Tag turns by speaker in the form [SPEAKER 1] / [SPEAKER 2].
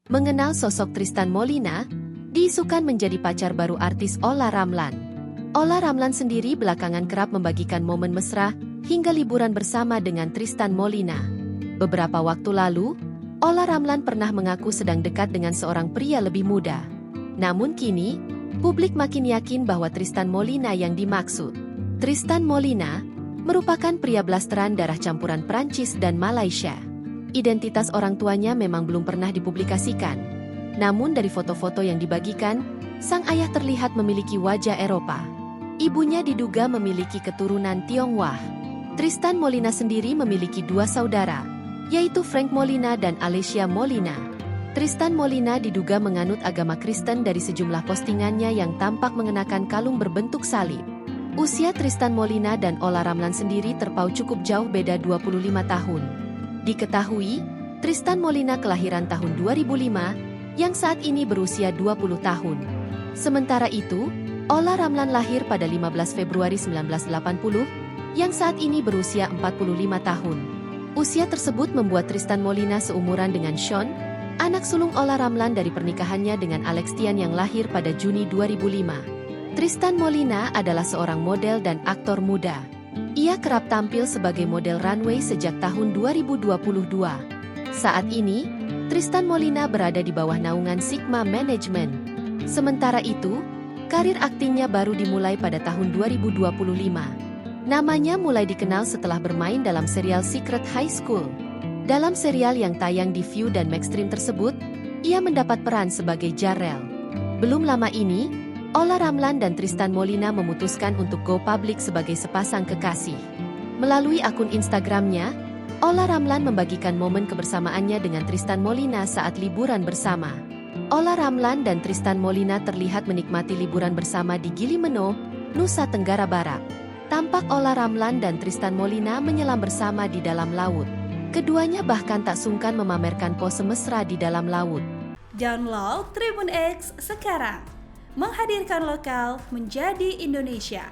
[SPEAKER 1] Mengenal sosok Tristan Molina, diisukan menjadi pacar baru artis Olla Ramlan. Olla Ramlan sendiri belakangan kerap membagikan momen mesra hingga liburan bersama dengan Tristan Molina. Beberapa waktu lalu, Olla Ramlan pernah mengaku sedang dekat dengan seorang pria lebih muda. Namun kini, publik makin yakin bahwa Tristan Molina yang dimaksud. Tristan Molina merupakan pria blasteran darah campuran Prancis dan Malaysia. Identitas orang tuanya memang belum pernah dipublikasikan. Namun dari foto-foto yang dibagikan, sang ayah terlihat memiliki wajah Eropa. Ibunya diduga memiliki keturunan Tionghoa. Tristan Molina sendiri memiliki dua saudara, yaitu Frank Molina dan Alessia Molina. Tristan Molina diduga menganut agama Kristen dari sejumlah postingannya yang tampak mengenakan kalung berbentuk salib. Usia Tristan Molina dan Olla Ramlan sendiri terpaut cukup jauh, beda 25 tahun. Diketahui, Tristan Molina kelahiran tahun 2005, yang saat ini berusia 20 tahun. Sementara itu, Olla Ramlan lahir pada 15 Februari 1980, yang saat ini berusia 45 tahun. Usia tersebut membuat Tristan Molina seumuran dengan Sean, anak sulung Olla Ramlan dari pernikahannya dengan Alex Tian yang lahir pada Juni 2005. Tristan Molina adalah seorang model dan aktor muda. Ia kerap tampil sebagai model runway sejak tahun 2022. Saat ini, Tristan Molina berada di bawah naungan Sigma Management. Sementara itu, karir aktingnya baru dimulai pada tahun 2025. Namanya mulai dikenal setelah bermain dalam serial Secret High School. Dalam serial yang tayang di View dan Maxstream tersebut, ia mendapat peran sebagai Jarrell. Belum lama ini, Olla Ramlan dan Tristan Molina memutuskan untuk go public sebagai sepasang kekasih. Melalui akun Instagramnya, Olla Ramlan membagikan momen kebersamaannya dengan Tristan Molina saat liburan bersama. Olla Ramlan dan Tristan Molina terlihat menikmati liburan bersama di Gili Meno, Nusa Tenggara Barat. Tampak Olla Ramlan dan Tristan Molina menyelam bersama di dalam laut. Keduanya bahkan tak sungkan memamerkan pose mesra di dalam laut.
[SPEAKER 2] Download Tribun X sekarang, menghadirkan lokal menjadi Indonesia.